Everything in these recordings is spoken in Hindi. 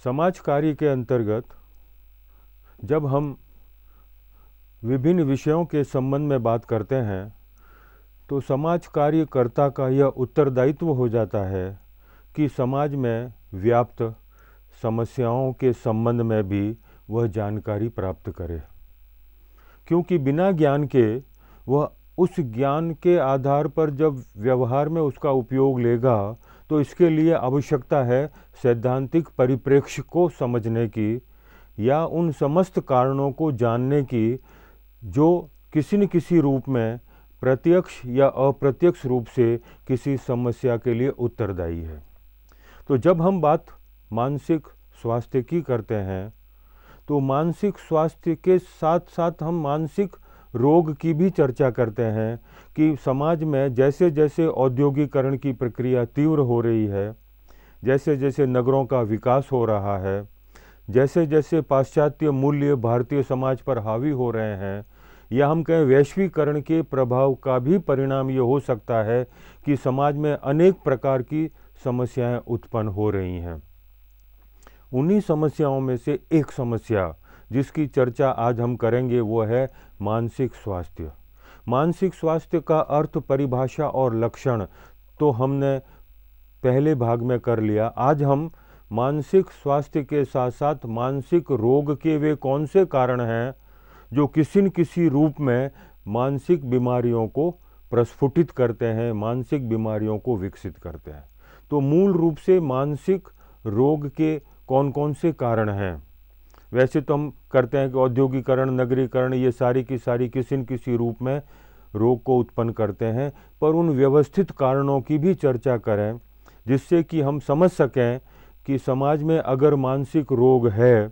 समाज कार्य के अंतर्गत जब हम विभिन्न विषयों के संबंध में बात करते हैं तो समाज कार्यकर्ता का यह उत्तरदायित्व हो जाता है कि समाज में व्याप्त समस्याओं के संबंध में भी वह जानकारी प्राप्त करे, क्योंकि बिना ज्ञान के वह उस ज्ञान के आधार पर जब व्यवहार में उसका उपयोग लेगा तो इसके लिए आवश्यकता है सैद्धांतिक परिप्रेक्ष्य को समझने की या उन समस्त कारणों को जानने की जो किसी न किसी रूप में प्रत्यक्ष या अप्रत्यक्ष रूप से किसी समस्या के लिए उत्तरदायी है। तो जब हम बात मानसिक स्वास्थ्य की करते हैं तो मानसिक स्वास्थ्य के साथ साथ हम मानसिक रोग की भी चर्चा करते हैं कि समाज में जैसे जैसे औद्योगिकरण की प्रक्रिया तीव्र हो रही है, जैसे जैसे नगरों का विकास हो रहा है, जैसे जैसे पाश्चात्य मूल्य भारतीय समाज पर हावी हो रहे हैं, या हम कहें वैश्वीकरण के प्रभाव का भी परिणाम ये हो सकता है कि समाज में अनेक प्रकार की समस्याएं उत्पन्न हो रही हैं। उन्हीं समस्याओं में से एक समस्या जिसकी चर्चा आज हम करेंगे वो है मानसिक स्वास्थ्य। मानसिक स्वास्थ्य का अर्थ, परिभाषा और लक्षण तो हमने पहले भाग में कर लिया। आज हम मानसिक स्वास्थ्य के साथ साथ मानसिक रोग के वे कौन से कारण हैं जो किसी न किसी रूप में मानसिक बीमारियों को प्रस्फुटित करते हैं, मानसिक बीमारियों को विकसित करते हैं। तो मूल रूप से मानसिक रोग के कौन कौन से कारण हैं? वैसे तो हम करते हैं कि औद्योगिकरण, नगरीकरण, ये सारी की सारी किसी न किसी रूप में रोग को उत्पन्न करते हैं, पर उन व्यवस्थित कारणों की भी चर्चा करें जिससे कि हम समझ सकें कि समाज में अगर मानसिक रोग है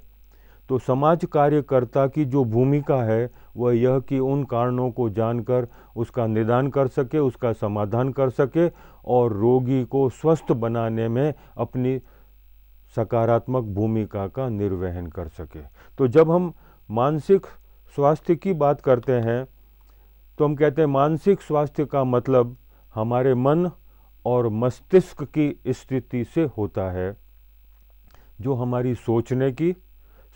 तो समाज कार्यकर्ता की जो भूमिका है वह यह कि उन कारणों को जानकर उसका निदान कर सके, उसका समाधान कर सके और रोगी को स्वस्थ बनाने में अपनी सकारात्मक भूमिका का निर्वहन कर सके। तो जब हम मानसिक स्वास्थ्य की बात करते हैं तो हम कहते हैं मानसिक स्वास्थ्य का मतलब हमारे मन और मस्तिष्क की स्थिति से होता है, जो हमारी सोचने की,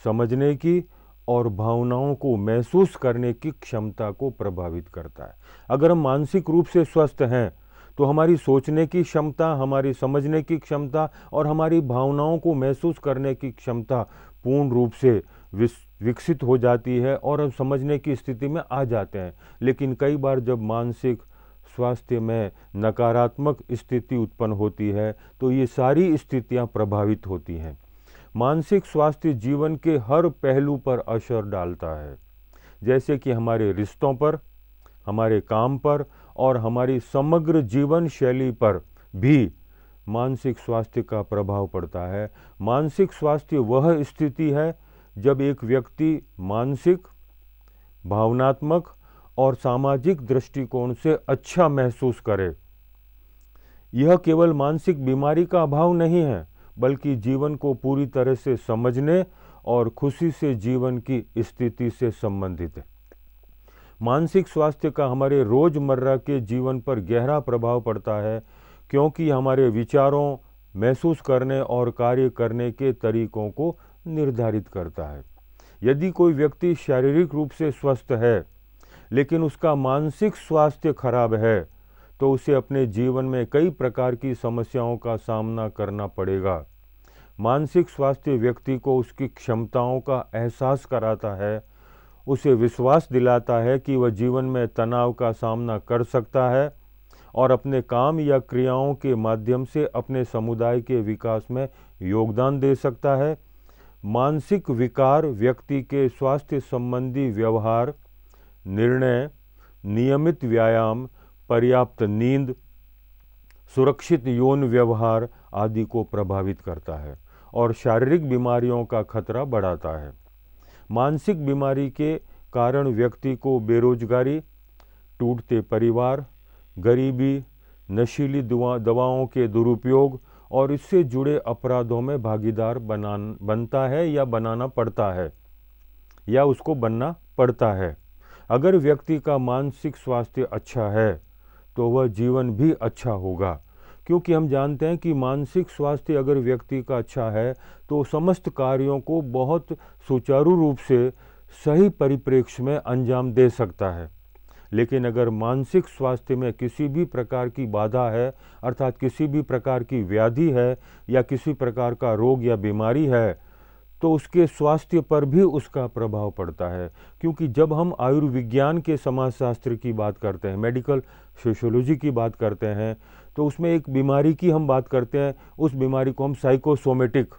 समझने की और भावनाओं को महसूस करने की क्षमता को प्रभावित करता है। अगर हम मानसिक रूप से स्वस्थ हैं तो हमारी सोचने की क्षमता, हमारी समझने की क्षमता और हमारी भावनाओं को महसूस करने की क्षमता पूर्ण रूप से विकसित हो जाती है और हम समझने की स्थिति में आ जाते हैं। लेकिन कई बार जब मानसिक स्वास्थ्य में नकारात्मक स्थिति उत्पन्न होती है तो ये सारी स्थितियां प्रभावित होती हैं। मानसिक स्वास्थ्य जीवन के हर पहलू पर असर डालता है, जैसे कि हमारे रिश्तों पर, हमारे काम पर और हमारी समग्र जीवन शैली पर भी मानसिक स्वास्थ्य का प्रभाव पड़ता है। मानसिक स्वास्थ्य वह स्थिति है जब एक व्यक्ति मानसिक, भावनात्मक और सामाजिक दृष्टिकोण से अच्छा महसूस करे। यह केवल मानसिक बीमारी का अभाव नहीं है, बल्कि जीवन को पूरी तरह से समझने और खुशी से जीवन की स्थिति से संबंधित है। मानसिक स्वास्थ्य का हमारे रोजमर्रा के जीवन पर गहरा प्रभाव पड़ता है, क्योंकि हमारे विचारों, महसूस करने और कार्य करने के तरीकों को निर्धारित करता है। यदि कोई व्यक्ति शारीरिक रूप से स्वस्थ है लेकिन उसका मानसिक स्वास्थ्य खराब है तो उसे अपने जीवन में कई प्रकार की समस्याओं का सामना करना पड़ेगा। मानसिक स्वास्थ्य व्यक्ति को उसकी क्षमताओं का एहसास कराता है, उसे विश्वास दिलाता है कि वह जीवन में तनाव का सामना कर सकता है और अपने काम या क्रियाओं के माध्यम से अपने समुदाय के विकास में योगदान दे सकता है। मानसिक विकार व्यक्ति के स्वास्थ्य संबंधी व्यवहार, निर्णय, नियमित व्यायाम, पर्याप्त नींद, सुरक्षित यौन व्यवहार आदि को प्रभावित करता है और शारीरिक बीमारियों का खतरा बढ़ाता है। मानसिक बीमारी के कारण व्यक्ति को बेरोजगारी, टूटते परिवार, गरीबी, नशीली दवाओं के दुरुपयोग और इससे जुड़े अपराधों में भागीदार बनता है या बनाना पड़ता है या उसको बनना पड़ता है। अगर व्यक्ति का मानसिक स्वास्थ्य अच्छा है तो वह जीवन भी अच्छा होगा, क्योंकि हम जानते हैं कि मानसिक स्वास्थ्य अगर व्यक्ति का अच्छा है तो समस्त कार्यों को बहुत सुचारू रूप से सही परिप्रेक्ष्य में अंजाम दे सकता है। लेकिन अगर मानसिक स्वास्थ्य में किसी भी प्रकार की बाधा है, अर्थात किसी भी प्रकार की व्याधि है या किसी प्रकार का रोग या बीमारी है, तो उसके स्वास्थ्य पर भी उसका प्रभाव पड़ता है। क्योंकि जब हम आयुर्विज्ञान के समाजशास्त्र की बात करते हैं, मेडिकल सोशियोलॉजी की बात करते हैं, तो उसमें एक बीमारी की हम बात करते हैं, उस बीमारी को हम साइकोसोमेटिक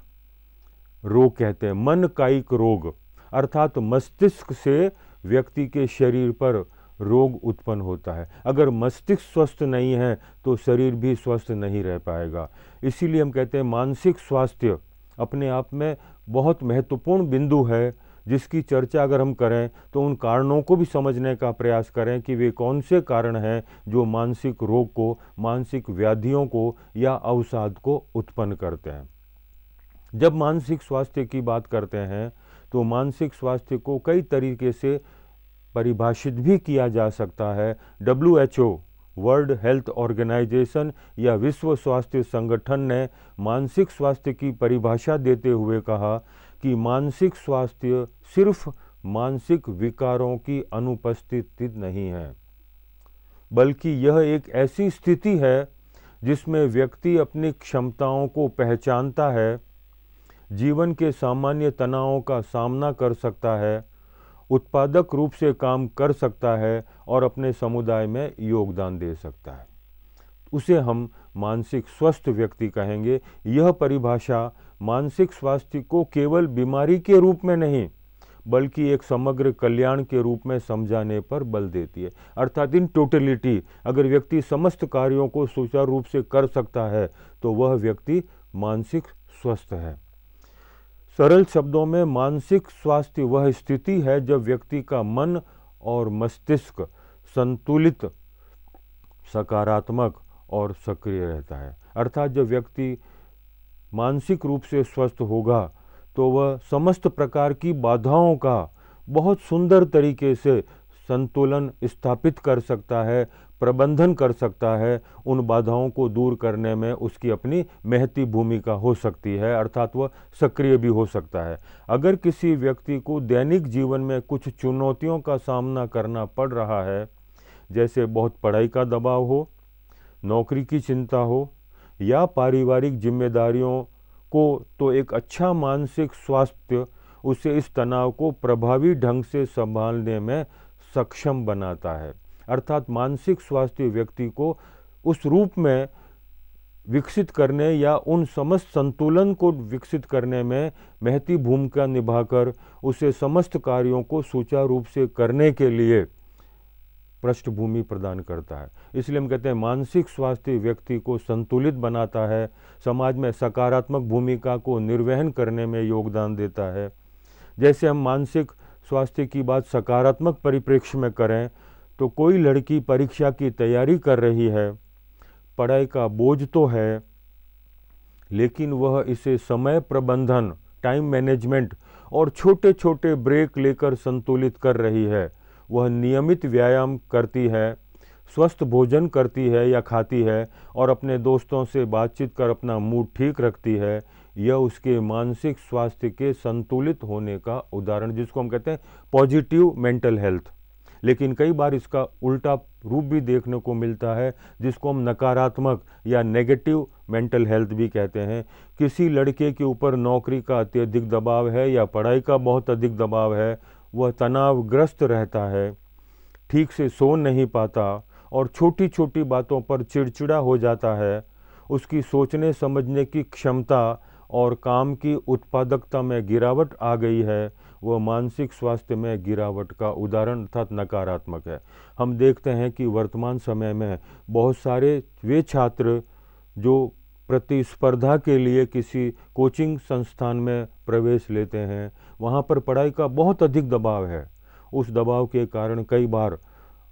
रोग कहते हैं, मन कायिक रोग, अर्थात मस्तिष्क से व्यक्ति के शरीर पर रोग उत्पन्न होता है। अगर मस्तिष्क स्वस्थ नहीं है तो शरीर भी स्वस्थ नहीं रह पाएगा। इसीलिए हम कहते हैं मानसिक स्वास्थ्य अपने आप में बहुत महत्वपूर्ण बिंदु है, जिसकी चर्चा अगर हम करें तो उन कारणों को भी समझने का प्रयास करें कि वे कौन से कारण हैं जो मानसिक रोग को, मानसिक व्याधियों को या अवसाद को उत्पन्न करते हैं। जब मानसिक स्वास्थ्य की बात करते हैं तो मानसिक स्वास्थ्य को कई तरीके से परिभाषित भी किया जा सकता है। WHO, वर्ल्ड हेल्थ ऑर्गेनाइजेशन या विश्व स्वास्थ्य संगठन ने मानसिक स्वास्थ्य की परिभाषा देते हुए कहा कि मानसिक स्वास्थ्य सिर्फ मानसिक विकारों की अनुपस्थिति नहीं है, बल्कि यह एक ऐसी स्थिति है जिसमें व्यक्ति अपनी क्षमताओं को पहचानता है, जीवन के सामान्य तनावों का सामना कर सकता है, उत्पादक रूप से काम कर सकता है और अपने समुदाय में योगदान दे सकता है। उसे हम मानसिक स्वस्थ व्यक्ति कहेंगे। यह परिभाषा मानसिक स्वास्थ्य को केवल बीमारी के रूप में नहीं, बल्कि एक समग्र कल्याण के रूप में समझाने पर बल देती है। अर्थात इन टोटलिटी, अगर व्यक्ति समस्त कार्यों को सुचारू रूप से कर सकता है तो वह व्यक्ति मानसिक स्वस्थ है। सरल शब्दों में मानसिक स्वास्थ्य वह स्थिति है जब व्यक्ति का मन और मस्तिष्क संतुलित, सकारात्मक और सक्रिय रहता है। अर्थात जब व्यक्ति मानसिक रूप से स्वस्थ होगा तो वह समस्त प्रकार की बाधाओं का बहुत सुंदर तरीके से संतुलन स्थापित कर सकता है, प्रबंधन कर सकता है। उन बाधाओं को दूर करने में उसकी अपनी महती भूमिका हो सकती है, अर्थात वह सक्रिय भी हो सकता है। अगर किसी व्यक्ति को दैनिक जीवन में कुछ चुनौतियों का सामना करना पड़ रहा है, जैसे बहुत पढ़ाई का दबाव हो, नौकरी की चिंता हो या पारिवारिक जिम्मेदारियों को, तो एक अच्छा मानसिक स्वास्थ्य उसे इस तनाव को प्रभावी ढंग से संभालने में सक्षम बनाता है। अर्थात मानसिक स्वास्थ्य व्यक्ति को उस रूप में विकसित करने या उन समस्त संतुलन को विकसित करने में महती भूमिका निभाकर उसे समस्त कार्यों को सुचारू रूप से करने के लिए पृष्ठभूमि प्रदान करता है। इसलिए हम कहते हैं मानसिक स्वास्थ्य व्यक्ति को संतुलित बनाता है, समाज में सकारात्मक भूमिका को निर्वहन करने में योगदान देता है। जैसे हम मानसिक स्वास्थ्य की बात सकारात्मक परिप्रेक्ष्य में करें तो कोई लड़की परीक्षा की तैयारी कर रही है, पढ़ाई का बोझ तो है, लेकिन वह इसे समय प्रबंधन, टाइम मैनेजमेंट और छोटे छोटे ब्रेक लेकर संतुलित कर रही है। वह नियमित व्यायाम करती है, स्वस्थ भोजन करती है या खाती है और अपने दोस्तों से बातचीत कर अपना मूड ठीक रखती है। यह उसके मानसिक स्वास्थ्य के संतुलित होने का उदाहरण, जिसको हम कहते हैं पॉजिटिव मेंटल हेल्थ। लेकिन कई बार इसका उल्टा रूप भी देखने को मिलता है, जिसको हम नकारात्मक या नेगेटिव मेंटल हेल्थ भी कहते हैं। किसी लड़के के ऊपर नौकरी का अत्यधिक दबाव है या पढ़ाई का बहुत अधिक दबाव है, वह तनावग्रस्त रहता है, ठीक से सो नहीं पाता और छोटी छोटी बातों पर चिड़चिड़ा हो जाता है। उसकी सोचने समझने की क्षमता और काम की उत्पादकता में गिरावट आ गई है। वह मानसिक स्वास्थ्य में गिरावट का उदाहरण अर्थात नकारात्मक है। हम देखते हैं कि वर्तमान समय में बहुत सारे वे छात्र जो प्रतिस्पर्धा के लिए किसी कोचिंग संस्थान में प्रवेश लेते हैं, वहाँ पर पढ़ाई का बहुत अधिक दबाव है। उस दबाव के कारण कई बार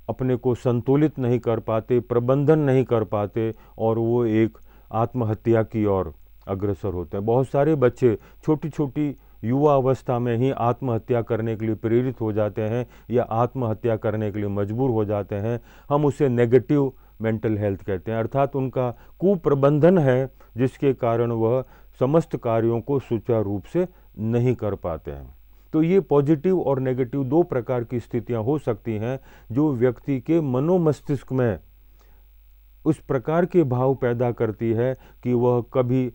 अपने को संतुलित नहीं कर पाते, प्रबंधन नहीं कर पाते और वो एक आत्महत्या की ओर अग्रसर होते हैं। बहुत सारे बच्चे छोटी छोटी युवा अवस्था में ही आत्महत्या करने के लिए प्रेरित हो जाते हैं या आत्महत्या करने के लिए मजबूर हो जाते हैं। हम उसे नेगेटिव मेंटल हेल्थ कहते हैं, अर्थात उनका कुप्रबंधन है जिसके कारण वह समस्त कार्यों को सुचारू रूप से नहीं कर पाते हैं। तो ये पॉजिटिव और नेगेटिव दो प्रकार की स्थितियां हो सकती हैं जो व्यक्ति के मनोमस्तिष्क में उस प्रकार के भाव पैदा करती है कि वह कभी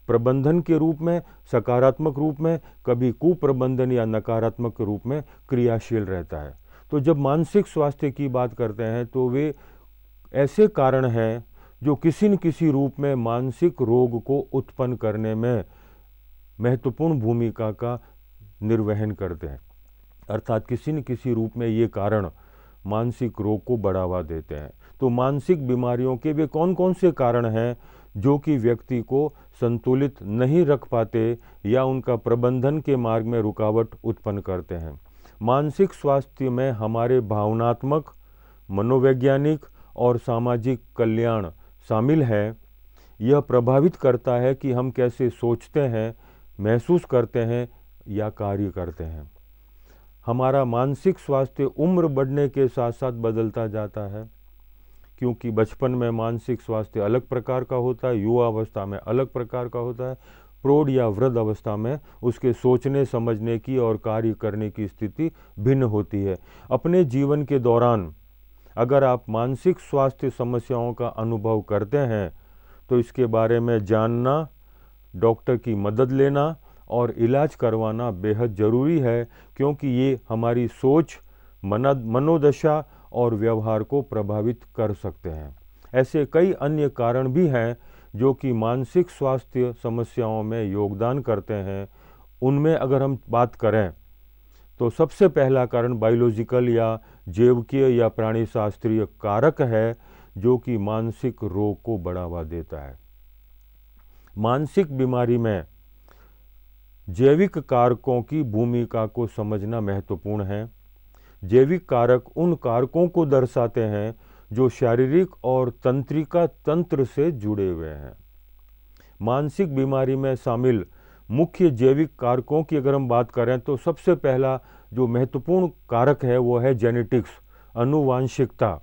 प्रबंधन के रूप में, सकारात्मक रूप में, कभी कुप्रबंधन या नकारात्मक रूप में क्रियाशील रहता है। तो जब मानसिक स्वास्थ्य की बात करते हैं तो वे ऐसे कारण हैं जो किसी न किसी रूप में मानसिक रोग को उत्पन्न करने में महत्वपूर्ण भूमिका का निर्वहन करते हैं, अर्थात किसी न किसी रूप में ये कारण मानसिक रोग को बढ़ावा देते हैं। तो मानसिक बीमारियों के वे कौन कौन से कारण हैं जो कि व्यक्ति को संतुलित नहीं रख पाते या उनका प्रबंधन के मार्ग में रुकावट उत्पन्न करते हैं। मानसिक स्वास्थ्य में हमारे भावनात्मक, मनोवैज्ञानिक और सामाजिक कल्याण शामिल है। यह प्रभावित करता है कि हम कैसे सोचते हैं, महसूस करते हैं या कार्य करते हैं। हमारा मानसिक स्वास्थ्य उम्र बढ़ने के साथ साथ बदलता जाता है, क्योंकि बचपन में मानसिक स्वास्थ्य अलग प्रकार का होता है, युवा अवस्था में अलग प्रकार का होता है, प्रौढ़ या वृद्ध अवस्था में उसके सोचने समझने की और कार्य करने की स्थिति भिन्न होती है। अपने जीवन के दौरान अगर आप मानसिक स्वास्थ्य समस्याओं का अनुभव करते हैं तो इसके बारे में जानना, डॉक्टर की मदद लेना और इलाज करवाना बेहद ज़रूरी है, क्योंकि ये हमारी सोच, मनोदशा और व्यवहार को प्रभावित कर सकते हैं। ऐसे कई अन्य कारण भी हैं जो कि मानसिक स्वास्थ्य समस्याओं में योगदान करते हैं। उनमें अगर हम बात करें तो सबसे पहला कारण बायोलॉजिकल या जैविकीय या प्राणी शास्त्रीय कारक है जो कि मानसिक रोग को बढ़ावा देता है। मानसिक बीमारी में जैविक कारकों की भूमिका को समझना महत्वपूर्ण है। जैविक कारक उन कारकों को दर्शाते हैं जो शारीरिक और तंत्रिका तंत्र से जुड़े हुए हैं। मानसिक बीमारी में शामिल मुख्य जैविक कारकों की अगर हम बात करें तो सबसे पहला जो महत्वपूर्ण कारक है वो है जेनेटिक्स, आनुवांशिकता,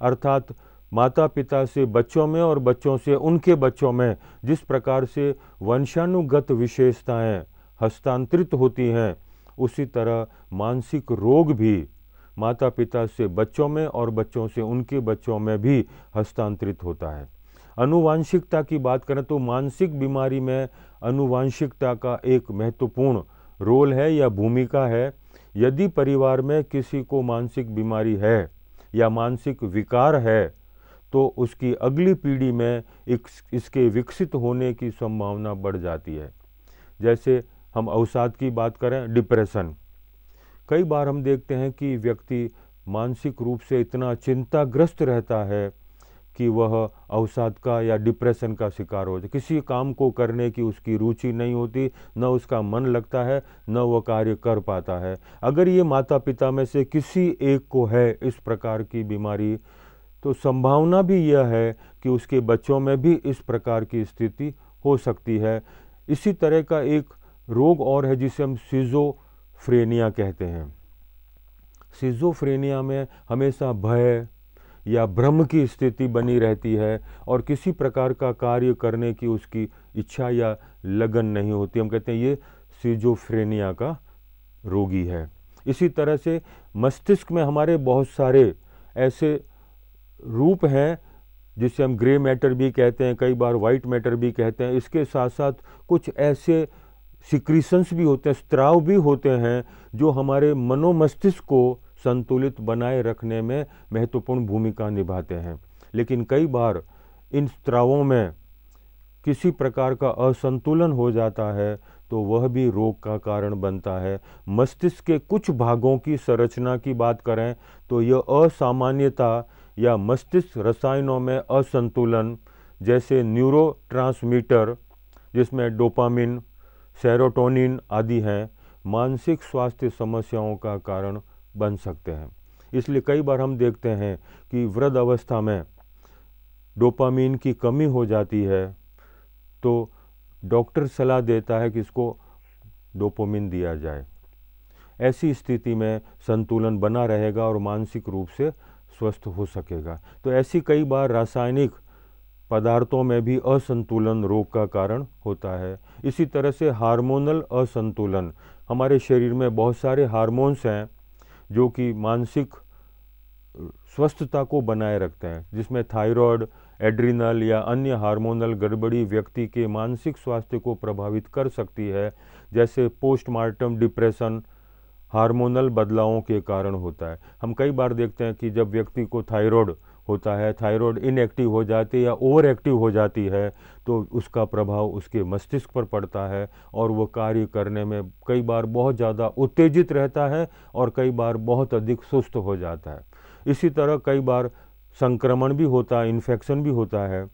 अर्थात माता पिता से बच्चों में और बच्चों से उनके बच्चों में जिस प्रकार से वंशानुगत विशेषताएं हस्तांतरित होती हैं, उसी तरह मानसिक रोग भी माता पिता से बच्चों में और बच्चों से उनके बच्चों में भी हस्तांतरित होता है। आनुवांशिकता की बात करें तो मानसिक बीमारी में आनुवांशिकता का एक महत्वपूर्ण रोल है या भूमिका है। यदि परिवार में किसी को मानसिक बीमारी है या मानसिक विकार है तो उसकी अगली पीढ़ी में इसके विकसित होने की संभावना बढ़ जाती है। जैसे हम अवसाद की बात करें, डिप्रेशन, कई बार हम देखते हैं कि व्यक्ति मानसिक रूप से इतना चिंताग्रस्त रहता है कि वह अवसाद का या डिप्रेशन का शिकार हो जाए। किसी काम को करने की उसकी रुचि नहीं होती, न उसका मन लगता है, न वह कार्य कर पाता है। अगर ये माता पिता में से किसी एक को है इस प्रकार की बीमारी तो संभावना भी यह है कि उसके बच्चों में भी इस प्रकार की स्थिति हो सकती है। इसी तरह का एक रोग और है जिसे हम सिजोफ्रेनिया कहते हैं। सिजोफ्रेनिया में हमेशा भय या भ्रम की स्थिति बनी रहती है और किसी प्रकार का कार्य करने की उसकी इच्छा या लगन नहीं होती। हम कहते हैं ये सिजोफ्रेनिया का रोगी है। इसी तरह से मस्तिष्क में हमारे बहुत सारे ऐसे रूप हैं जिसे हम ग्रे मैटर भी कहते हैं, कई बार वाइट मैटर भी कहते हैं। इसके साथ साथ कुछ ऐसे सिक्रीशंस भी होते हैं, स्त्राव भी होते हैं जो हमारे मनोमस्तिष्क को संतुलित बनाए रखने में महत्वपूर्ण भूमिका निभाते हैं। लेकिन कई बार इन स्त्रावों में किसी प्रकार का असंतुलन हो जाता है तो वह भी रोग का कारण बनता है। मस्तिष्क के कुछ भागों की संरचना की बात करें तो यह असामान्यता या मस्तिष्क रसायनों में असंतुलन, जैसे न्यूरोट्रांसमीटर जिसमें डोपामिन, सेरोटोनिन आदि हैं, मानसिक स्वास्थ्य समस्याओं का कारण बन सकते हैं। इसलिए कई बार हम देखते हैं कि वृद्ध अवस्था में डोपामिन की कमी हो जाती है तो डॉक्टर सलाह देता है कि इसको डोपामिन दिया जाए। ऐसी स्थिति में संतुलन बना रहेगा और मानसिक रूप से स्वस्थ हो सकेगा। तो ऐसी कई बार रासायनिक पदार्थों में भी असंतुलन रोग का कारण होता है। इसी तरह से हार्मोनल असंतुलन, हमारे शरीर में बहुत सारे हार्मोन्स हैं जो कि मानसिक स्वस्थता को बनाए रखते हैं, जिसमें थायराइड, एड्रिनल या अन्य हार्मोनल गड़बड़ी व्यक्ति के मानसिक स्वास्थ्य को प्रभावित कर सकती है। जैसे पोस्टमार्टम डिप्रेशन हार्मोनल बदलावों के कारण होता है। हम कई बार देखते हैं कि जब व्यक्ति को थायराइड होता है, थायराइड इनएक्टिव हो जाती है या ओवर एक्टिव हो जाती है, तो उसका प्रभाव उसके मस्तिष्क पर पड़ता है और वो कार्य करने में कई बार बहुत ज़्यादा उत्तेजित रहता है और कई बार बहुत अधिक सुस्त हो जाता है। इसी तरह कई बार संक्रमण भी होता है, इन्फेक्शन भी होता है।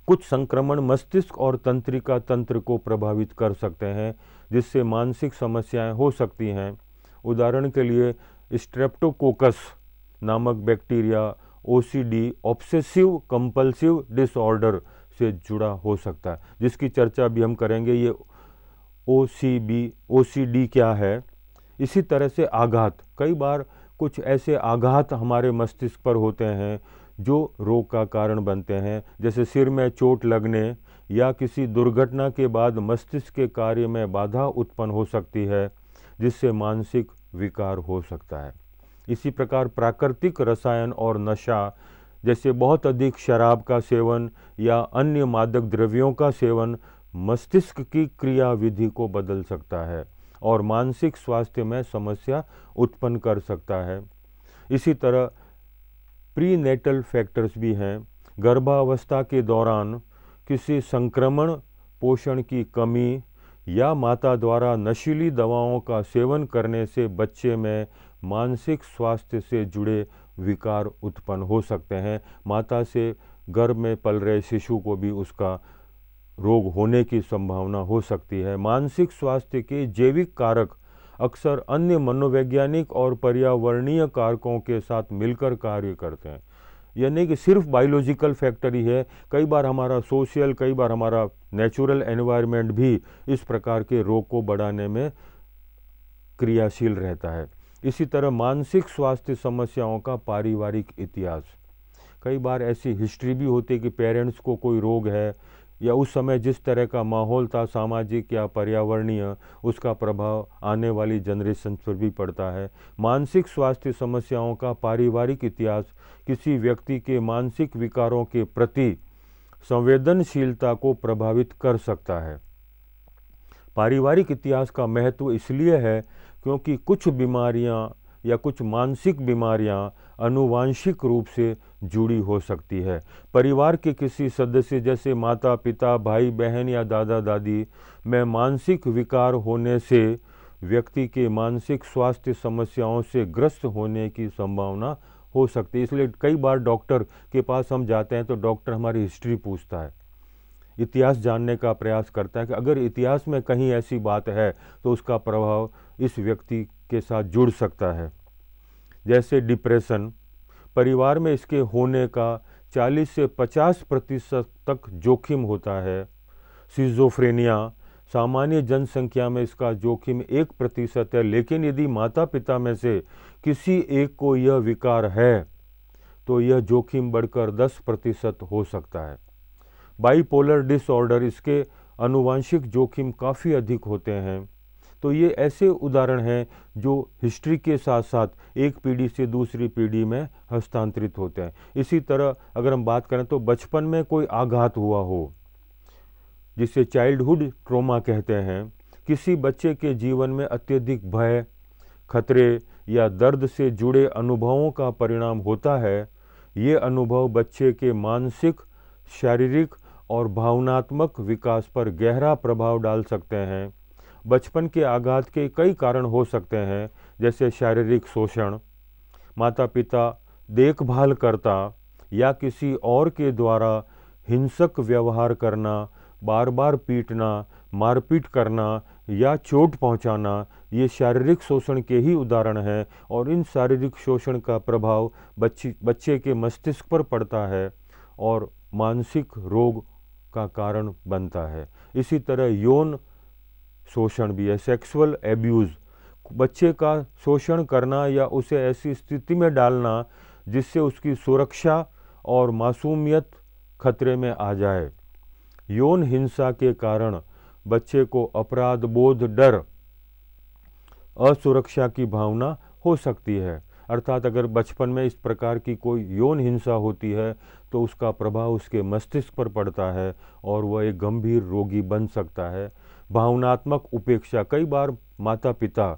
कुछ संक्रमण मस्तिष्क और तंत्रिका तंत्र को प्रभावित कर सकते हैं, जिससे मानसिक समस्याएं हो सकती हैं। उदाहरण के लिए स्ट्रेप्टोकोकस नामक bacteria OCD, obsessive compulsive disorder से जुड़ा हो सकता है, जिसकी चर्चा भी हम करेंगे। ये ओसीडी क्या है। इसी तरह से आघात, कई बार कुछ ऐसे आघात हमारे मस्तिष्क पर होते हैं जो रोग का कारण बनते हैं। जैसे सिर में चोट लगने या किसी दुर्घटना के बाद मस्तिष्क के कार्य में बाधा उत्पन्न हो सकती है, जिससे मानसिक विकार हो सकता है। इसी प्रकार प्राकृतिक रसायन और नशा, जैसे बहुत अधिक शराब का सेवन या अन्य मादक द्रव्यों का सेवन मस्तिष्क की क्रियाविधि को बदल सकता है और मानसिक स्वास्थ्य में समस्या उत्पन्न कर सकता है। इसी तरह प्रीनेटल फैक्टर्स भी हैं। गर्भावस्था के दौरान किसी संक्रमण, पोषण की कमी या माता द्वारा नशीली दवाओं का सेवन करने से बच्चे में मानसिक स्वास्थ्य से जुड़े विकार उत्पन्न हो सकते हैं। माता से गर्भ में पल रहे शिशु को भी उसका रोग होने की संभावना हो सकती है। मानसिक स्वास्थ्य के जैविक कारक अक्सर अन्य मनोवैज्ञानिक और पर्यावरणीय कारकों के साथ मिलकर कार्य करते हैं। यानी कि सिर्फ बायोलॉजिकल फैक्टर ही है, कई बार हमारा सोशल, कई बार हमारा नेचुरल एनवायरनमेंट भी इस प्रकार के रोग को बढ़ाने में क्रियाशील रहता है। इसी तरह मानसिक स्वास्थ्य समस्याओं का पारिवारिक इतिहास, कई बार ऐसी हिस्ट्री भी होती है कि पेरेंट्स को कोई रोग है या उस समय जिस तरह का माहौल था सामाजिक या पर्यावरणीय, उसका प्रभाव आने वाली जनरेशन पर भी पड़ता है। मानसिक स्वास्थ्य समस्याओं का पारिवारिक इतिहास किसी व्यक्ति के मानसिक विकारों के प्रति संवेदनशीलता को प्रभावित कर सकता है। पारिवारिक इतिहास का महत्व इसलिए है क्योंकि कुछ बीमारियां या कुछ मानसिक बीमारियां आनुवांशिक रूप से जुड़ी हो सकती है। परिवार के किसी सदस्य जैसे माता पिता, भाई बहन या दादा दादी में मानसिक विकार होने से व्यक्ति के मानसिक स्वास्थ्य समस्याओं से ग्रस्त होने की संभावना हो सकती है। इसलिए कई बार डॉक्टर के पास हम जाते हैं तो डॉक्टर हमारी हिस्ट्री पूछता है, इतिहास जानने का प्रयास करता है कि अगर इतिहास में कहीं ऐसी बात है तो उसका प्रभाव इस व्यक्ति के साथ जुड़ सकता है। जैसे डिप्रेशन, परिवार में इसके होने का 40 से 50% तक जोखिम होता है। सिजोफ्रेनिया, सामान्य जनसंख्या में इसका जोखिम 1% है, लेकिन यदि माता पिता में से किसी एक को यह विकार है तो यह जोखिम बढ़कर 10% हो सकता है। बाइपोलर डिसऑर्डर, इसके आनुवांशिक जोखिम काफ़ी अधिक होते हैं। तो ये ऐसे उदाहरण हैं जो हिस्ट्री के साथ साथ एक पीढ़ी से दूसरी पीढ़ी में हस्तांतरित होते हैं। इसी तरह अगर हम बात करें तो बचपन में कोई आघात हुआ हो, जिसे चाइल्डहुड ट्रॉमा कहते हैं, किसी बच्चे के जीवन में अत्यधिक भय, खतरे या दर्द से जुड़े अनुभवों का परिणाम होता है। ये अनुभव बच्चे के मानसिक, शारीरिक और भावनात्मक विकास पर गहरा प्रभाव डाल सकते हैं। बचपन के आघात के कई कारण हो सकते हैं, जैसे शारीरिक शोषण, माता पिता देखभाल करता या किसी और के द्वारा हिंसक व्यवहार करना, बार बार पीटना, मारपीट करना या चोट पहुंचाना, ये शारीरिक शोषण के ही उदाहरण हैं और इन शारीरिक शोषण का प्रभाव बच्चे के मस्तिष्क पर पड़ता है और मानसिक रोग का कारण बनता है। इसी तरह यौन शोषण भी है, सेक्सुअल एब्यूज़, बच्चे का शोषण करना या उसे ऐसी स्थिति में डालना जिससे उसकी सुरक्षा और मासूमियत खतरे में आ जाए। यौन हिंसा के कारण बच्चे को अपराध बोध, डर, असुरक्षा की भावना हो सकती है। अर्थात अगर बचपन में इस प्रकार की कोई यौन हिंसा होती है तो उसका प्रभाव उसके मस्तिष्क पर पड़ता है और वह एक गंभीर रोगी बन सकता है। भावनात्मक उपेक्षा, कई बार माता पिता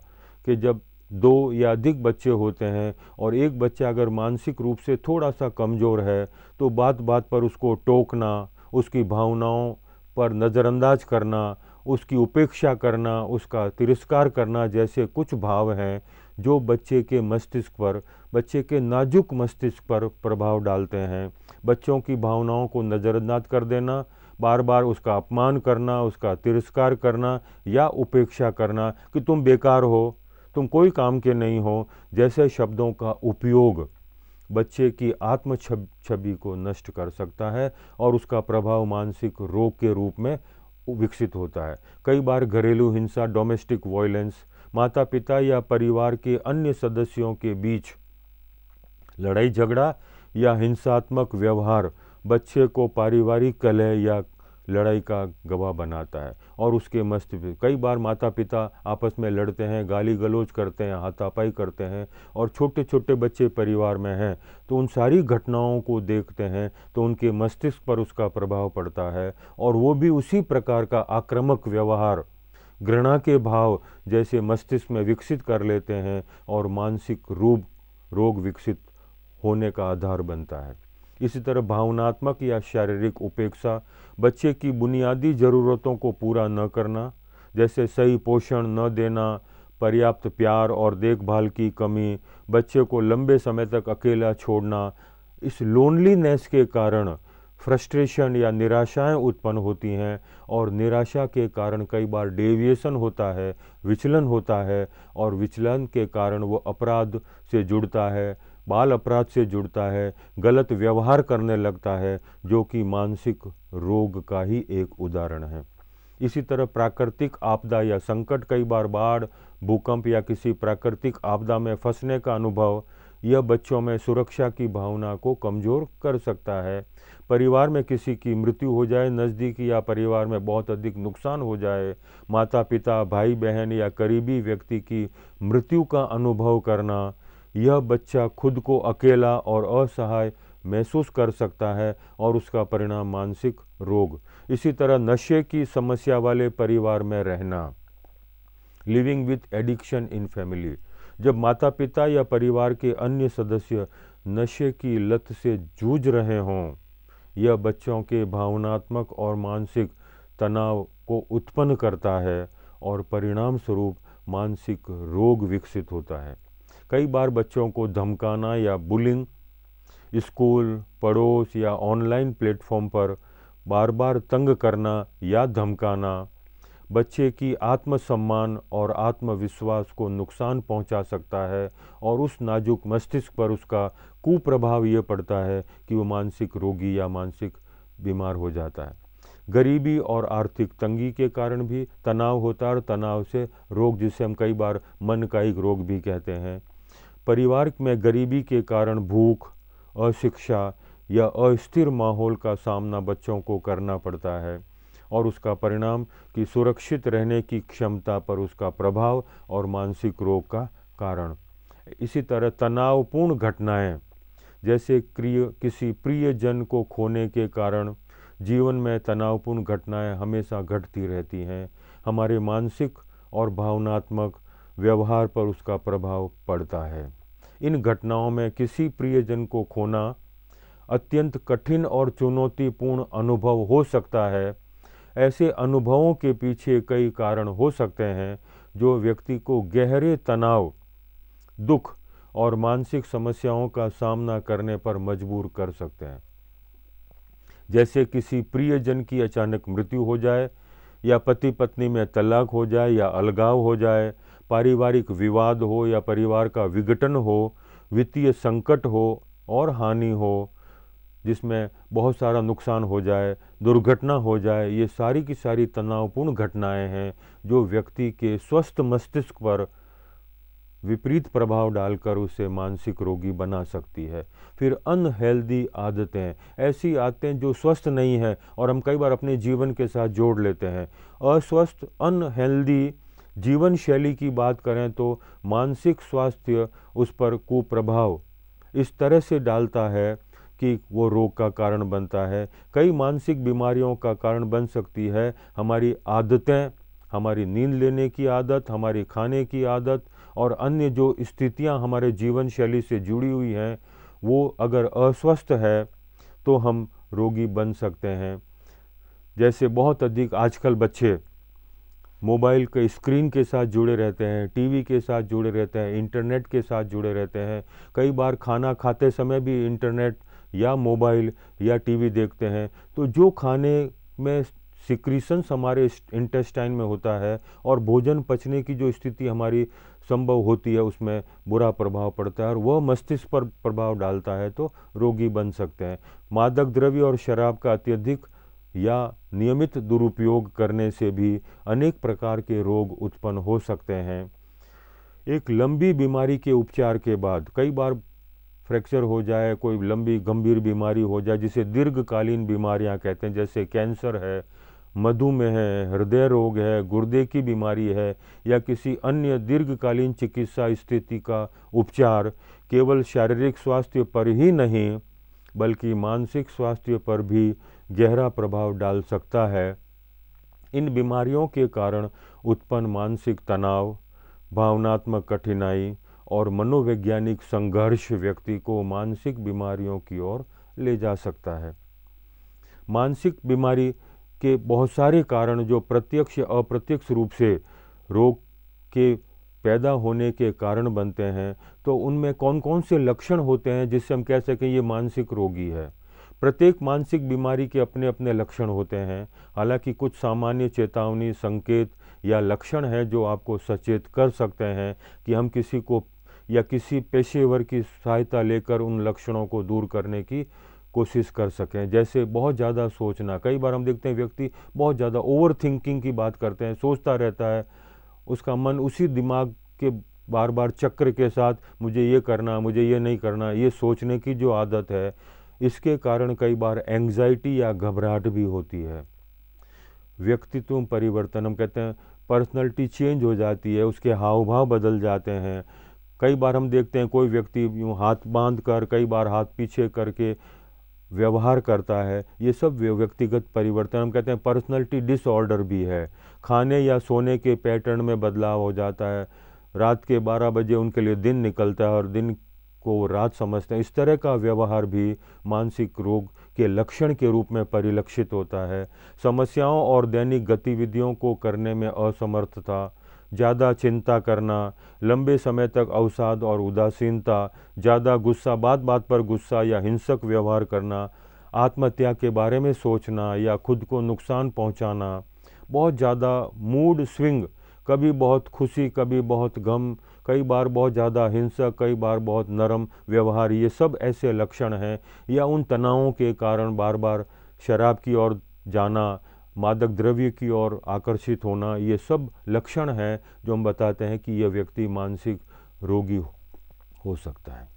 के जब 2 या अधिक बच्चे होते हैं और एक बच्चा अगर मानसिक रूप से थोड़ा सा कमज़ोर है तो बात बात पर उसको टोकना, उसकी भावनाओं पर नज़रअंदाज करना, उसकी उपेक्षा करना, उसका तिरस्कार करना जैसे कुछ भाव हैं जो बच्चे के मस्तिष्क पर, बच्चे के नाजुक मस्तिष्क पर प्रभाव डालते हैं। बच्चों की भावनाओं को नज़रअंदाज कर देना, बार बार उसका अपमान करना, उसका तिरस्कार करना या उपेक्षा करना कि तुम बेकार हो, तुम कोई काम के नहीं हो, जैसे शब्दों का उपयोग बच्चे की आत्म छवि को नष्ट कर सकता है और उसका प्रभाव मानसिक रोग के रूप में विकसित होता है। कई बार घरेलू हिंसा, डोमेस्टिक वायलेंस, माता पिता या परिवार के अन्य सदस्यों के बीच लड़ाई झगड़ा या हिंसात्मक व्यवहार बच्चे को पारिवारिक कलह या लड़ाई का गवाह बनाता है और उसके मस्तिष्क, कई बार माता पिता आपस में लड़ते हैं, गाली गलौज करते हैं, हाथापाई करते हैं और छोटे छोटे बच्चे परिवार में हैं तो उन सारी घटनाओं को देखते हैं तो उनके मस्तिष्क पर उसका प्रभाव पड़ता है और वो भी उसी प्रकार का आक्रामक व्यवहार, घृणा के भाव जैसे मस्तिष्क में विकसित कर लेते हैं और मानसिक रोग विकसित होने का आधार बनता है। इसी तरह भावनात्मक या शारीरिक उपेक्षा, बच्चे की बुनियादी ज़रूरतों को पूरा न करना, जैसे सही पोषण न देना, पर्याप्त प्यार और देखभाल की कमी, बच्चे को लंबे समय तक अकेला छोड़ना, इस लोनलीनेस के कारण फ्रस्ट्रेशन या निराशाएं उत्पन्न होती हैं और निराशा के कारण कई बार डेविएशन होता है, विचलन होता है और विचलन के कारण वो अपराध से जुड़ता है, बाल अपराध से जुड़ता है, गलत व्यवहार करने लगता है, जो कि मानसिक रोग का ही एक उदाहरण है। इसी तरह प्राकृतिक आपदा या संकट, कई बार बाढ़, भूकंप या किसी प्राकृतिक आपदा में फंसने का अनुभव, यह बच्चों में सुरक्षा की भावना को कमज़ोर कर सकता है। परिवार में किसी की मृत्यु हो जाए, नज़दीकी या परिवार में बहुत अधिक नुकसान हो जाए, माता पिता, भाई बहन या करीबी व्यक्ति की मृत्यु का अनुभव करना, यह बच्चा खुद को अकेला और असहाय महसूस कर सकता है और उसका परिणाम मानसिक रोग। इसी तरह नशे की समस्या वाले परिवार में रहना, living with addiction in family, जब माता पिता या परिवार के अन्य सदस्य नशे की लत से जूझ रहे हों, यह बच्चों के भावनात्मक और मानसिक तनाव को उत्पन्न करता है और परिणाम स्वरूप मानसिक रोग विकसित होता है। कई बार बच्चों को धमकाना या बुलिंग, स्कूल, पड़ोस या ऑनलाइन प्लेटफॉर्म पर बार बार तंग करना या धमकाना बच्चे की आत्मसम्मान और आत्मविश्वास को नुकसान पहुंचा सकता है और उस नाजुक मस्तिष्क पर उसका कुप्रभाव ये पड़ता है कि वो मानसिक रोगी या मानसिक बीमार हो जाता है। गरीबी और आर्थिक तंगी के कारण भी तनाव होता है और तनाव से रोग, जिसे हम कई बार मन का एक रोग भी कहते हैं। परिवार में गरीबी के कारण भूख, अशिक्षा या अस्थिर माहौल का सामना बच्चों को करना पड़ता है और उसका परिणाम कि सुरक्षित रहने की क्षमता पर उसका प्रभाव और मानसिक रोग का कारण। इसी तरह तनावपूर्ण घटनाएं, जैसे किसी प्रियजन को खोने के कारण जीवन में तनावपूर्ण घटनाएं हमेशा घटती रहती हैं, हमारे मानसिक और भावनात्मक व्यवहार पर उसका प्रभाव पड़ता है। इन घटनाओं में किसी प्रियजन को खोना अत्यंत कठिन और चुनौतीपूर्ण अनुभव हो सकता है। ऐसे अनुभवों के पीछे कई कारण हो सकते हैं जो व्यक्ति को गहरे तनाव, दुख और मानसिक समस्याओं का सामना करने पर मजबूर कर सकते हैं, जैसे किसी प्रियजन की अचानक मृत्यु हो जाए या पति पत्नी में तलाक हो जाए या अलगाव हो जाए, पारिवारिक विवाद हो या परिवार का विघटन हो, वित्तीय संकट हो और हानि हो जिसमें बहुत सारा नुकसान हो जाए, दुर्घटना हो जाए, ये सारी की सारी तनावपूर्ण घटनाएं हैं जो व्यक्ति के स्वस्थ मस्तिष्क पर विपरीत प्रभाव डालकर उसे मानसिक रोगी बना सकती है। फिर अनहेल्दी आदतें, ऐसी आदतें जो स्वस्थ नहीं है और हम कई बार अपने जीवन के साथ जोड़ लेते हैं। अस्वस्थ अनहेल्दी जीवन शैली की बात करें तो मानसिक स्वास्थ्य उस पर कुप्रभाव इस तरह से डालता है कि वो रोग का कारण बनता है। कई मानसिक बीमारियों का कारण बन सकती है हमारी आदतें, हमारी नींद लेने की आदत, हमारी खाने की आदत और अन्य जो स्थितियां हमारे जीवन शैली से जुड़ी हुई हैं, वो अगर अस्वस्थ है तो हम रोगी बन सकते हैं। जैसे बहुत अधिक आजकल बच्चे मोबाइल के स्क्रीन के साथ जुड़े रहते हैं, टीवी के साथ जुड़े रहते हैं, इंटरनेट के साथ जुड़े रहते हैं। कई बार खाना खाते समय भी इंटरनेट या मोबाइल या टीवी देखते हैं। तो जो खाने में सिक्रीशंस हमारे इंटेस्टाइन में होता है और भोजन पचने की जो स्थिति हमारी संभव होती है, उसमें बुरा प्रभाव पड़ता है और वह मस्तिष्क पर प्रभाव डालता है, तो रोगी बन सकते हैं। मादक द्रव्य और शराब का अत्यधिक या नियमित दुरुपयोग करने से भी अनेक प्रकार के रोग उत्पन्न हो सकते हैं। एक लंबी बीमारी के उपचार के बाद कई बार फ्रैक्चर हो जाए, कोई लंबी गंभीर बीमारी हो जाए जिसे दीर्घकालीन बीमारियां कहते हैं, जैसे कैंसर है, मधुमेह है, हृदय रोग है, गुर्दे की बीमारी है या किसी अन्य दीर्घकालीन चिकित्सा स्थिति का उपचार केवल शारीरिक स्वास्थ्य पर ही नहीं बल्कि मानसिक स्वास्थ्य पर भी गहरा प्रभाव डाल सकता है। इन बीमारियों के कारण उत्पन्न मानसिक तनाव, भावनात्मक कठिनाई और मनोवैज्ञानिक संघर्ष व्यक्ति को मानसिक बीमारियों की ओर ले जा सकता है। मानसिक बीमारी के बहुत सारे कारण जो प्रत्यक्ष या अप्रत्यक्ष रूप से रोग के पैदा होने के कारण बनते हैं, तो उनमें कौन कौन से लक्षण होते हैं जिससे हम कह सकें ये मानसिक रोगी है। प्रत्येक मानसिक बीमारी के अपने अपने लक्षण होते हैं। हालांकि कुछ सामान्य चेतावनी, संकेत या लक्षण हैं जो आपको सचेत कर सकते हैं कि हम किसी को या किसी पेशेवर की सहायता लेकर उन लक्षणों को दूर करने की कोशिश कर सकें। जैसे बहुत ज़्यादा सोचना, कई बार हम देखते हैं व्यक्ति बहुत ज़्यादा ओवर थिंकिंग की बात करते हैं, सोचता रहता है, उसका मन उसी दिमाग के बार बार चक्र के साथ मुझे ये करना, मुझे ये नहीं करना, ये सोचने की जो आदत है, इसके कारण कई बार एंग्जाइटी या घबराहट भी होती है। व्यक्तित्व परिवर्तन, हम कहते हैं पर्सनैलिटी चेंज हो जाती है, उसके हाव भाव बदल जाते हैं। कई बार हम देखते हैं कोई व्यक्ति यूँ हाथ बांध कर, कई बार हाथ पीछे करके व्यवहार करता है। ये सब व्यक्तिगत परिवर्तन, हम कहते हैं पर्सनैलिटी डिसऑर्डर भी है। खाने या सोने के पैटर्न में बदलाव हो जाता है। रात के 12 बजे उनके लिए दिन निकलता है और दिन को वो रात समझते हैं। इस तरह का व्यवहार भी मानसिक रोग के लक्षण के रूप में परिलक्षित होता है। समस्याओं और दैनिक गतिविधियों को करने में असमर्थता, ज़्यादा चिंता करना, लंबे समय तक अवसाद और उदासीनता, ज़्यादा गुस्सा, बात बात पर गुस्सा या हिंसक व्यवहार करना, आत्महत्या के बारे में सोचना या खुद को नुकसान पहुंचाना, बहुत ज़्यादा मूड स्विंग, कभी बहुत खुशी, कभी बहुत गम, कई बार बहुत ज़्यादा हिंसक, कई बार बहुत नरम व्यवहार, ये सब ऐसे लक्षण हैं। या उन तनावों के कारण बार बार शराब की ओर जाना, मादक द्रव्य की ओर आकर्षित होना, ये सब लक्षण हैं जो हम बताते हैं कि यह व्यक्ति मानसिक रोगी हो सकता है।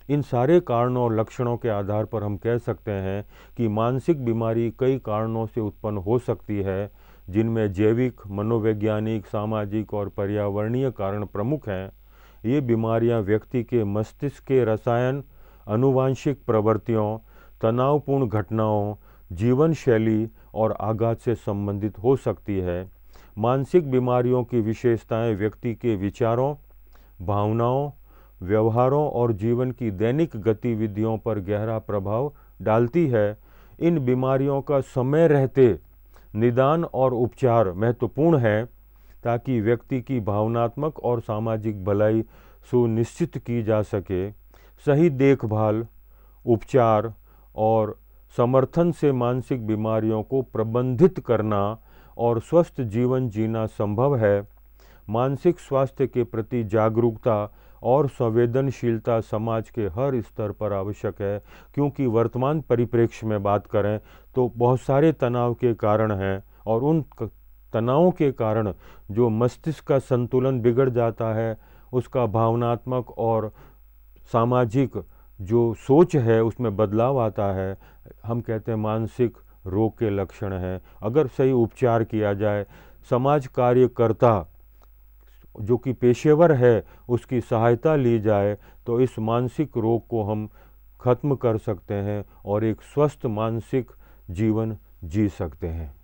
इन सारे कारणों और लक्षणों के आधार पर हम कह सकते हैं कि मानसिक बीमारी कई कारणों से उत्पन्न हो सकती है, जिनमें जैविक, मनोवैज्ञानिक, सामाजिक और पर्यावरणीय कारण प्रमुख हैं। ये बीमारियां व्यक्ति के मस्तिष्क के रसायन, आनुवांशिक प्रवृत्तियों, तनावपूर्ण घटनाओं, जीवन शैली और आघात से संबंधित हो सकती है। मानसिक बीमारियों की विशेषताएं व्यक्ति के विचारों, भावनाओं, व्यवहारों और जीवन की दैनिक गतिविधियों पर गहरा प्रभाव डालती है। इन बीमारियों का समय रहते निदान और उपचार महत्वपूर्ण है ताकि व्यक्ति की भावनात्मक और सामाजिक भलाई सुनिश्चित की जा सके। सही देखभाल, उपचार और समर्थन से मानसिक बीमारियों को प्रबंधित करना और स्वस्थ जीवन जीना संभव है। मानसिक स्वास्थ्य के प्रति जागरूकता और संवेदनशीलता समाज के हर स्तर पर आवश्यक है, क्योंकि वर्तमान परिप्रेक्ष्य में बात करें तो बहुत सारे तनाव के कारण हैं और उन तनावों के कारण जो मस्तिष्क का संतुलन बिगड़ जाता है उसका भावनात्मक और सामाजिक जो सोच है उसमें बदलाव आता है, हम कहते हैं मानसिक रोग के लक्षण हैं। अगर सही उपचार किया जाए, समाज कार्यकर्ता जो कि पेशेवर है उसकी सहायता ली जाए, तो इस मानसिक रोग को हम खत्म कर सकते हैं और एक स्वस्थ मानसिक जीवन जी सकते हैं।